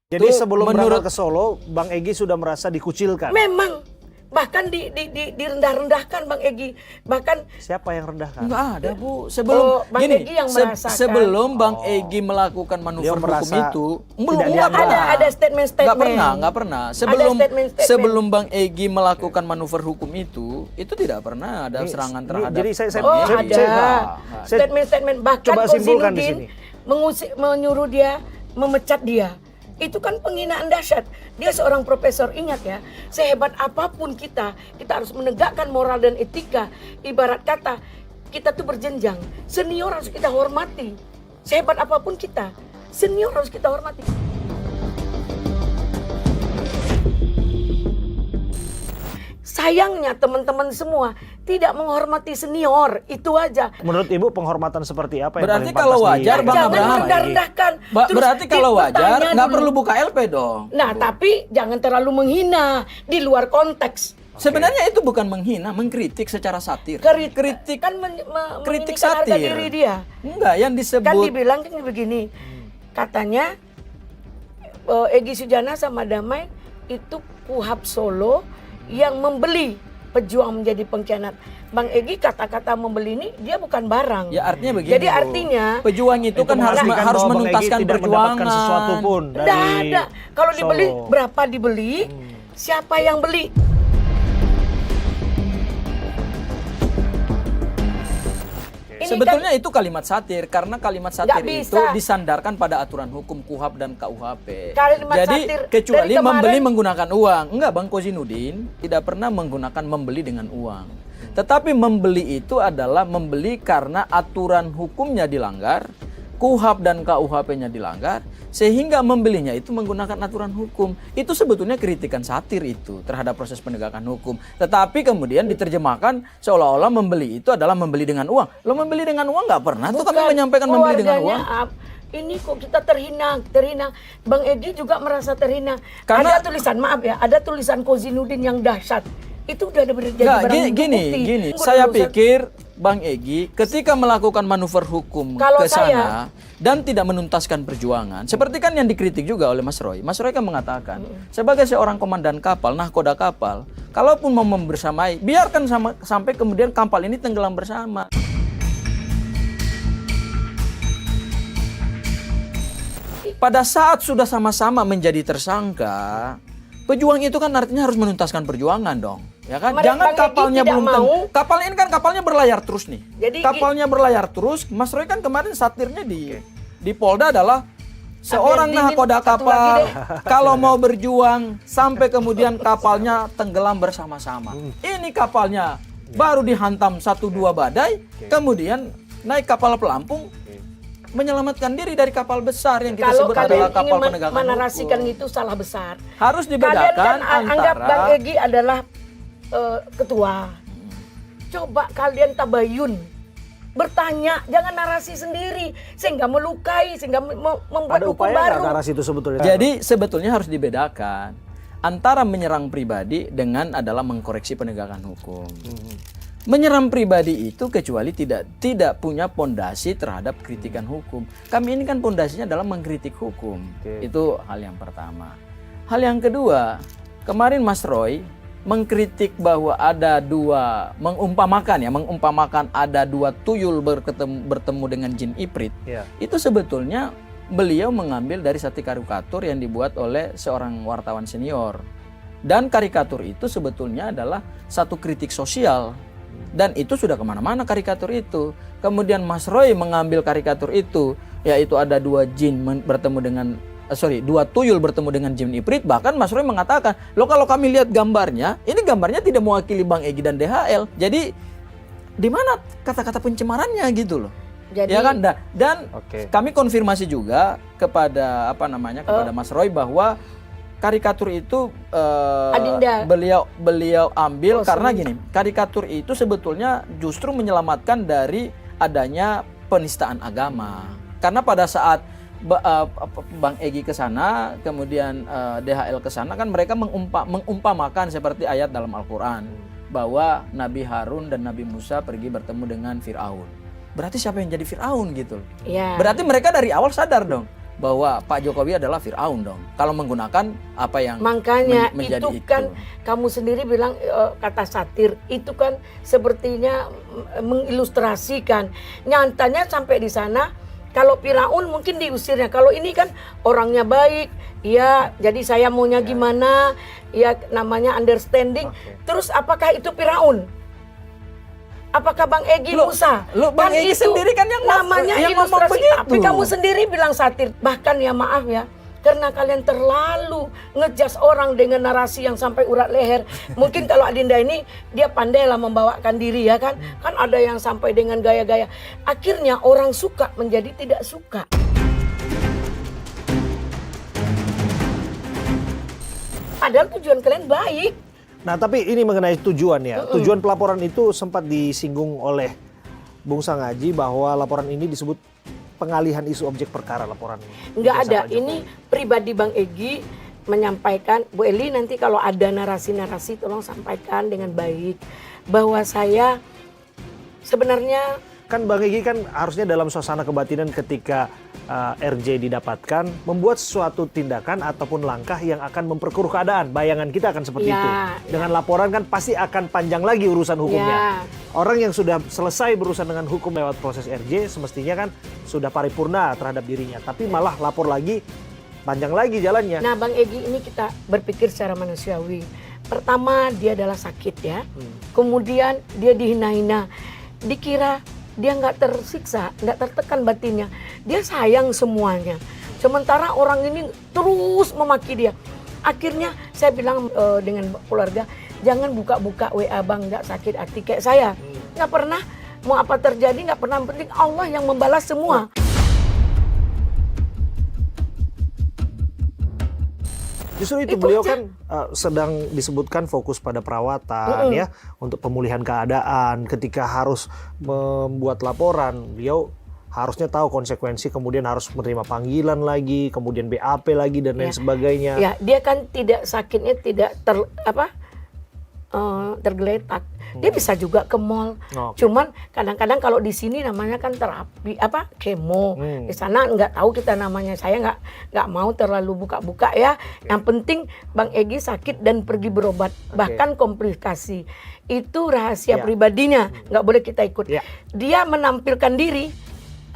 Jadi sebelum berangkat ke Solo, Bang Egy sudah merasa dikucilkan. Memang bahkan direndah-rendahkan Bang Egy. Bahkan siapa yang rendahkan? Enggak ada, Bu. Sebelum Bang Egy yang merasakan. Sebelum Bang Egy melakukan manuver hukum itu, belum ada statement-statement. Enggak pernah. Sebelum Bang Egy melakukan manuver hukum itu tidak pernah ada serangan terhadap. Jadi ada statement-statement, bahkan coba simpulkan di sini. Menyuruh dia, memecat dia. Itu kan penghinaan dahsyat. Dia seorang profesor, ingat ya, sehebat apapun kita harus menegakkan moral dan etika. Ibarat kata, kita tuh berjenjang. Senior harus kita hormati. Sehebat apapun kita, senior harus kita hormati. Sayangnya teman-teman semua tidak menghormati senior, itu aja. Menurut Ibu penghormatan seperti apa yang berarti paling kalau wajar Bang Abraham? Jangan rendah-rendahkan. Berarti kalau wajar nggak perlu buka LP dong. Nah, tapi jangan terlalu menghina di luar konteks. Sebenarnya itu bukan menghina, mengkritik secara satir. Kritik kan kritik harga satir. diri dia. Enggak, yang disebut kan dibilang kan begini. Katanya Egy Sujana sama Damai itu Kuhab Solo yang membeli pejuang menjadi pengkhianat. Bang Egy kata-kata membeli ini dia bukan barang. Ya artinya begini. Jadi artinya pejuang itu kan harus menuntaskan perjuangan. Sesuatu pun dari ada. Kalau dibeli Solo. berapa dibeli? Siapa yang beli? Sebetulnya itu kalimat satir karena kalimat satir itu bisa disandarkan pada aturan hukum KUHAP dan KUHP. Kalimat Jadi satir kecuali dari membeli kemarin, menggunakan uang. Enggak, Bang Kozinudin tidak pernah menggunakan membeli dengan uang. Tetapi membeli itu adalah membeli karena aturan hukumnya dilanggar, KUHAP dan KUHP-nya dilanggar, sehingga membelinya itu menggunakan aturan hukum. Itu sebetulnya kritikan satir itu terhadap proses penegakan hukum. Tetapi kemudian diterjemahkan seolah-olah membeli itu adalah membeli dengan uang. Lo membeli dengan uang nggak pernah tuh kami menyampaikan membeli dengan uang. Ini kok kita terhina. Bang Egy juga merasa terhina. Karena, ada tulisan, maaf ya, ada tulisan Kozinudin yang dahsyat. Itu udah ada jadi barang bukti. Gini. Saya pikir Bang Egy ketika melakukan manuver hukum ke sana dan tidak menuntaskan perjuangan, seperti kan yang dikritik juga oleh Mas Roy. Mas Roy kan mengatakan, sebagai seorang komandan kapal, nahkoda kapal, kalaupun mau membersamai, biarkan sampai kemudian kapal ini tenggelam bersama. Pada saat sudah sama-sama menjadi tersangka, pejuang itu kan artinya harus menuntaskan perjuangan dong. Ya kan? Jangan kapalnya belum kapal ini kan kapalnya berlayar terus nih. Jadi kapalnya berlayar terus. Mas Roy kan kemarin satirnya di Polda adalah seorang nahkoda kapal kalau mau berjuang sampai kemudian kapalnya tenggelam bersama-sama. Ini kapalnya baru dihantam 1-2 badai, kemudian naik kapal pelampung menyelamatkan diri dari kapal besar yang kita sebut adalah kapal penegakan hukum. Menarasikan itu salah besar. Harus dibedakan kalian kan antara anggap Bang Egy adalah ketua. Coba kalian tabayun, bertanya, jangan narasi sendiri sehingga melukai, sehingga membuat hukum baru. Narasi itu sebetulnya. Jadi sebetulnya harus dibedakan antara menyerang pribadi dengan adalah mengkoreksi penegakan hukum. Menyerang pribadi itu kecuali tidak punya pondasi terhadap kritikan hukum. Kami ini kan pondasinya adalah mengkritik hukum. Itu hal yang pertama. Hal yang kedua, kemarin Mas Roy mengkritik bahwa ada mengumpamakan ada dua tuyul bertemu dengan jin Ifrit. Itu sebetulnya beliau mengambil dari satu karikatur yang dibuat oleh seorang wartawan senior. Dan karikatur itu sebetulnya adalah satu kritik sosial. Dan itu sudah kemana-mana karikatur itu. Kemudian Mas Roy mengambil karikatur itu, yaitu ada dua tuyul bertemu dengan jin Ifrit. Bahkan Mas Roy mengatakan, kalau kami lihat gambarnya, ini gambarnya tidak mewakili Bang Egy dan DHL. Jadi di mana kata-kata pencemarannya gitu loh. Jadi, ya kan? Dan kami konfirmasi juga kepada kepada Mas Roy bahwa karikatur itu beliau ambil karena gini, karikatur itu sebetulnya justru menyelamatkan dari adanya penistaan agama. Karena pada saat Bang Egy ke sana, kemudian DHL ke sana, kan mereka mengumpamakan seperti ayat dalam Al-Qur'an bahwa Nabi Harun dan Nabi Musa pergi bertemu dengan Firaun. Berarti siapa yang jadi Firaun gitu? Ya. Berarti mereka dari awal sadar dong bahwa Pak Jokowi adalah Firaun dong. Kalau menggunakan apa yang makanya menjadi itu kan kamu sendiri bilang kata satir itu kan sepertinya mengilustrasikan. Nyatanya sampai di sana kalau Firaun mungkin diusirnya. Kalau ini kan orangnya baik, ya jadi saya maunya gimana, ya namanya understanding. Terus apakah itu Firaun? Apakah Bang Egy Musa? Bang Egy sendiri kan yang namanya yang ilustrasi. Tapi kamu sendiri bilang satir. Bahkan ya maaf ya, karena kalian terlalu ngejas orang dengan narasi yang sampai urat leher. Mungkin kalau Adinda ini dia pandai lah membawakan diri ya kan. Kan ada yang sampai dengan gaya-gaya. Akhirnya orang suka menjadi tidak suka. Padahal tujuan kalian baik. Nah, tapi ini mengenai tujuan ya. Tujuan pelaporan itu sempat disinggung oleh Bung Sangaji bahwa laporan ini disebut pengalihan isu objek perkara laporan. Enggak ada. Ini pribadi Bang Egy menyampaikan, Bu Eli nanti kalau ada narasi-narasi tolong sampaikan dengan baik. Bahwa saya sebenarnya kan Bang Egy kan harusnya dalam suasana kebatinan ketika RJ didapatkan membuat suatu tindakan ataupun langkah yang akan memperkeruh keadaan. Bayangan kita akan seperti itu. Dengan laporan kan pasti akan panjang lagi urusan hukumnya. Orang yang sudah selesai berurusan dengan hukum lewat proses RJ semestinya kan sudah paripurna terhadap dirinya. Tapi malah lapor lagi, panjang lagi jalannya. Nah Bang Egy ini kita berpikir secara manusiawi. Pertama dia adalah sakit ya. Kemudian dia dihina-hina. Dikira dia nggak tersiksa, nggak tertekan batinnya. Dia sayang semuanya. Sementara orang ini terus memaki dia. Akhirnya saya bilang dengan keluarga, jangan buka-buka WA Bang, nggak sakit hati kayak saya. Nggak pernah, mau apa terjadi nggak pernah, penting Allah yang membalas semua. Justru itu beliau kan sedang disebutkan fokus pada perawatan ya untuk pemulihan keadaan. Ketika harus membuat laporan, beliau harusnya tahu konsekuensi, kemudian harus menerima panggilan lagi, kemudian BAP lagi dan lain sebagainya. Ya, dia kan tidak sakitnya tidak tergeletak. Dia bisa juga ke mall. Cuman kadang-kadang kalau di sini namanya kan terapi kemo. Di sana nggak tahu kita namanya. Saya nggak mau terlalu buka-buka ya. Yang penting Bang Egy sakit dan pergi berobat. Bahkan komplikasi. Itu rahasia pribadinya. Nggak boleh kita ikut. Dia menampilkan diri.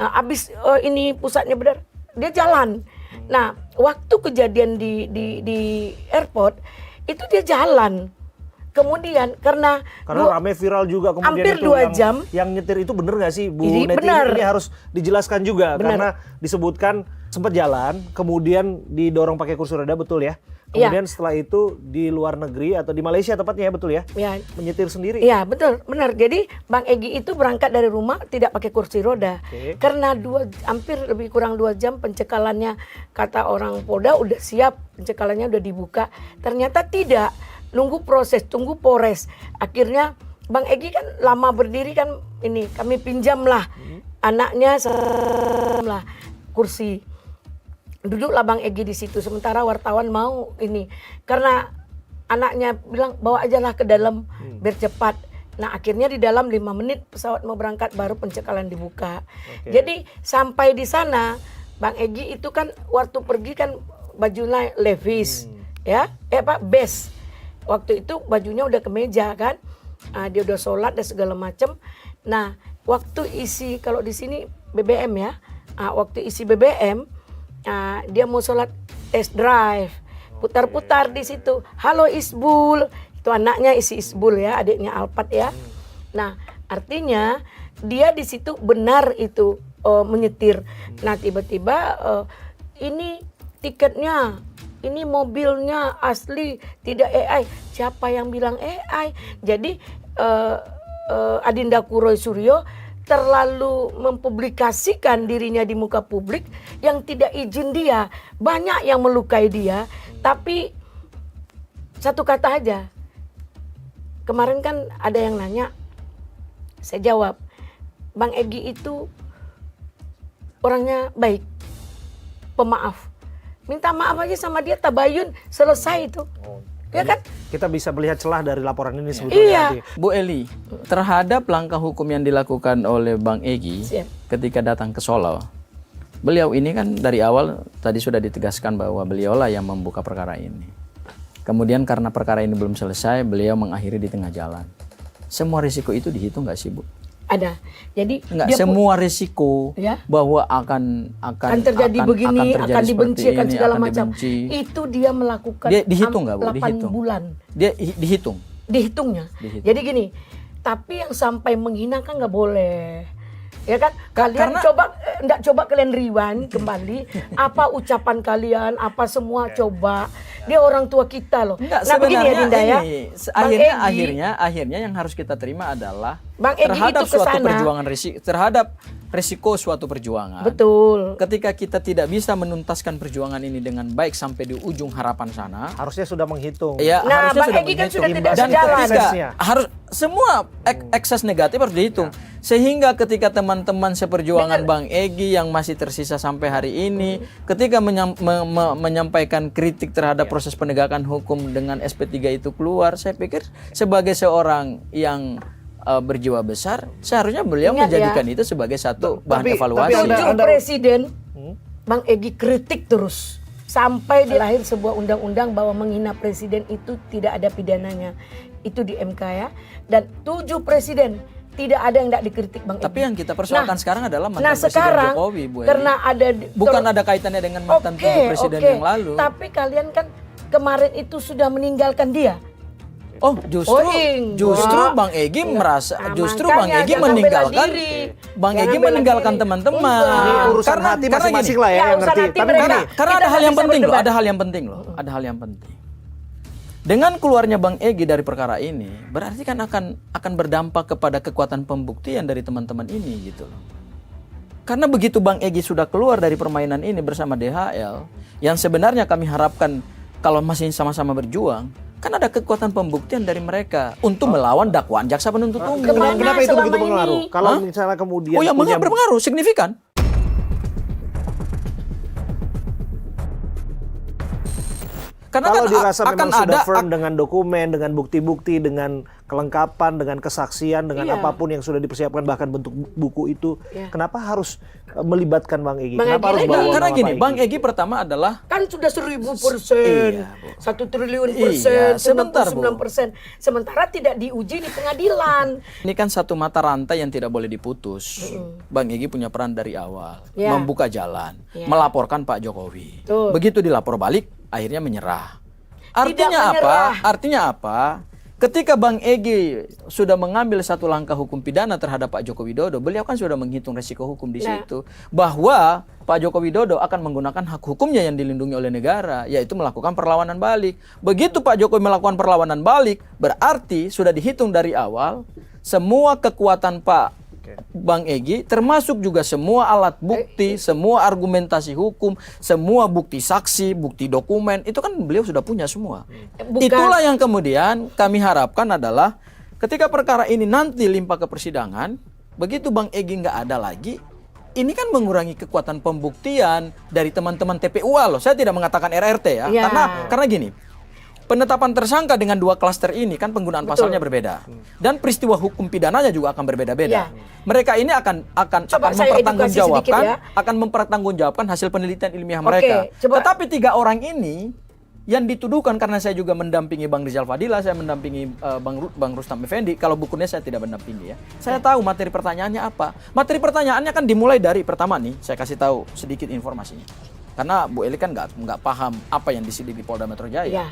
Abis ini pusatnya benar. Dia jalan. Nah, waktu kejadian di airport itu dia jalan. Kemudian karena rame viral juga kemudian hampir itu 2 jam yang nyetir itu bener nggak sih Bu ini, Neti? benar. Ini harus dijelaskan juga karena disebutkan sempat jalan kemudian didorong pakai kursi roda, betul ya? Kemudian setelah itu di luar negeri atau di Malaysia tepatnya ya, betul ya? Menyetir sendiri. Iya betul, benar. Jadi Bang Egy itu berangkat dari rumah tidak pakai kursi roda. Karena hampir lebih kurang 2 jam pencekalannya, kata orang Polda udah siap, pencekalannya udah dibuka. Ternyata tidak. Nunggu proses, tunggu Polres. Akhirnya Bang Egy kan lama berdiri kan, ini kami pinjam lah anaknya lah kursi. Duduklah Bang Egy di situ. Sementara wartawan mau ini karena anaknya bilang bawa aja lah ke dalam biar cepat. Nah akhirnya di dalam 5 menit pesawat mau berangkat baru pencekalan dibuka. Jadi sampai di sana Bang Egy itu kan waktu pergi kan bajunya Levi's ya, best. Waktu itu bajunya udah kemeja kan, dia udah sholat dan segala macam. Nah, waktu isi kalau di sini BBM ya, waktu isi BBM, dia mau sholat test drive, putar-putar di situ. Halo Isbul, itu anaknya isi Isbul ya, adiknya Alpat ya. Nah, artinya dia di situ benar itu menyetir. Nah, tiba-tiba ini tiketnya. Ini mobilnya asli, tidak AI. Siapa yang bilang AI? Jadi Adinda Kuroy Suryo terlalu mempublikasikan dirinya di muka publik yang tidak izin dia. Banyak yang melukai dia. Tapi satu kata aja. Kemarin kan ada yang nanya. Saya jawab. Bang Egy itu orangnya baik. Pemaaf. Minta maaf aja sama dia, tabayun, selesai itu. Ya kan? Kita bisa melihat celah dari laporan ini sebetulnya. Iya. Bu Eli, terhadap langkah hukum yang dilakukan oleh Bang Egy ketika datang ke Solo, Beliau ini kan dari awal tadi sudah ditegaskan bahwa beliaulah yang membuka perkara ini. Kemudian karena perkara ini belum selesai, beliau mengakhiri di tengah jalan. Semua risiko itu dihitung nggak sih, Bu? Ada. Jadi nggak semua risiko ya? bahwa akan terjadi begini, akan dibenci, akan segala macam. Dibenci. Itu dia melakukan dia dihitung nggak, Bu? 8 Dihitung. bulan. Dia dihitung. Dihitungnya. Dihitung. Jadi gini, tapi yang sampai menghina kan nggak boleh. Ya kan? Kalian coba kalian rewind kembali apa ucapan kalian, apa semua coba. Dia orang tua kita loh. Enggak, nah begini ya Dinda ya. Akhirnya yang harus kita terima adalah Bang Egy terhadap itu suatu kesana. perjuangan terhadap resiko suatu perjuangan. Betul. Ketika kita tidak bisa menuntaskan perjuangan ini dengan baik sampai di ujung harapan sana, harusnya sudah menghitung. Ya, nah, harusnya Bang sudah Egy kan menghitung. sudah tidak Dan sejalan. ketika harus semua ekses negatif harus dihitung. Sehingga ketika teman-teman seperjuangan Bang Egy yang masih tersisa sampai hari ini, ketika menyampaikan kritik terhadap proses penegakan hukum dengan SP3 itu keluar, saya pikir sebagai seorang yang berjiwa besar, seharusnya beliau menjadikan itu sebagai satu bahan evaluasi. Presiden Bang Egy kritik terus sampai dilahir sebuah undang-undang bahwa menghina presiden itu tidak ada pidananya. Itu di MK ya. Dan 7 presiden tidak ada yang tidak dikritik Bang Egy. Tapi yang kita persoalkan sekarang adalah mantan Presiden sekarang, Jokowi, Bu Edi. Karena ada bukan ada kaitannya dengan mantan presiden yang lalu. Tapi kalian kan kemarin itu sudah meninggalkan dia. Oh, justru Bang Egy merasa, justru Bang Egy meninggalkan teman-teman. Ini urusan hati masing-masing lah ya yang ngerti. Tapi karena ada hal yang penting loh, ada hal yang penting. Dengan keluarnya Bang Egy dari perkara ini, berarti kan akan berdampak kepada kekuatan pembuktian dari teman-teman ini gitu loh. Karena begitu Bang Egy sudah keluar dari permainan ini bersama DHL, yang sebenarnya kami harapkan kalau masih sama-sama berjuang, kan ada kekuatan pembuktian dari mereka untuk melawan dakwaan jaksa penuntut umum. Kenapa itu begitu pengaruh? Kalau misalnya kemudian berpengaruh signifikan. Karena kalau kan dirasa memang sudah ada firm dengan dokumen, dengan bukti-bukti, dengan kelengkapan, dengan kesaksian, dengan apapun yang sudah dipersiapkan, bahkan bentuk buku itu, kenapa harus melibatkan Bang Egy? Kenapa harus bawa karena nama gini, Pak Egy? Bang Egy pertama adalah kan sudah 1000%, 1 triliun persen, 99%. Sementara tidak diuji di pengadilan. Ini kan satu mata rantai yang tidak boleh diputus. Bang Egy punya peran dari awal, membuka jalan, melaporkan Pak Jokowi. Begitu dilapor balik, akhirnya menyerah. Artinya apa? Ketika Bang Egy sudah mengambil satu langkah hukum pidana terhadap Pak Joko Widodo, beliau kan sudah menghitung resiko hukum di situ, bahwa Pak Joko Widodo akan menggunakan hak hukumnya yang dilindungi oleh negara, yaitu melakukan perlawanan balik. Begitu Pak Jokowi melakukan perlawanan balik, berarti sudah dihitung dari awal semua kekuatan Pak Bang Egy, termasuk juga semua alat bukti, semua argumentasi hukum, semua bukti saksi, bukti dokumen, itu kan beliau sudah punya semua. Itulah yang kemudian kami harapkan adalah ketika perkara ini nanti limpah ke persidangan, begitu Bang Egy nggak ada lagi, ini kan mengurangi kekuatan pembuktian dari teman-teman TPUA loh. Saya tidak mengatakan RRT ya. Karena gini, penetapan tersangka dengan 2 klaster ini kan penggunaan pasalnya berbeda, dan peristiwa hukum pidananya juga akan berbeda-beda. Mereka ini akan mempertanggungjawabkan hasil penelitian ilmiah mereka. Tetapi 3 orang ini yang dituduhkan, karena saya juga mendampingi Bang Rizal Fadila, saya mendampingi Bang Rustam Effendi. Kalau bukunya saya tidak mendampingi ya. Saya tahu materi pertanyaannya apa. Materi pertanyaannya kan dimulai dari pertama nih, saya kasih tahu sedikit informasinya. Karena Bu Eli kan nggak paham apa yang disidik di Polda Metro Jaya.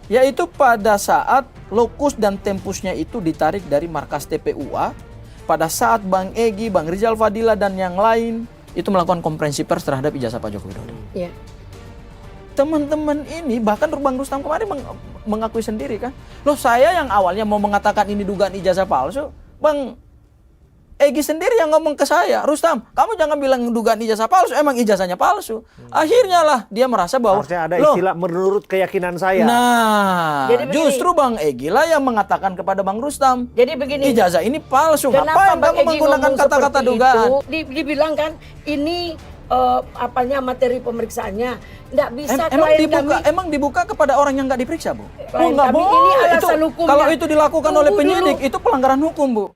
Yaitu pada saat lokus dan tempusnya itu ditarik dari markas TPUA, pada saat Bang Egy, Bang Rizal Fadila dan yang lain itu melakukan konferensi pers terhadap ijazah Pak Joko Widodo. Teman-teman ini, bahkan Bang Rustam kemarin mengakui sendiri kan, loh saya yang awalnya mau mengatakan ini dugaan ijazah palsu, Bang Egy sendiri yang ngomong ke saya, Rustam, kamu jangan bilang dugaan ijazah palsu, emang ijazahnya palsu. Akhirnya lah dia merasa bahwa harusnya ada istilah menurut keyakinan saya. Nah, justru Bang Egy lah yang mengatakan kepada Bang Rustam, jadi begini, ijazah ini palsu. Kenapa Ngapain kamu menggunakan kata-kata dugaan? Dibilang kan ini materi pemeriksaannya nggak bisa. Emang dibuka kepada orang yang nggak diperiksa, Bu? Nggak boleh. Ini alasan hukumnya. Kalau itu dilakukan oleh penyidik, itu pelanggaran hukum, Bu.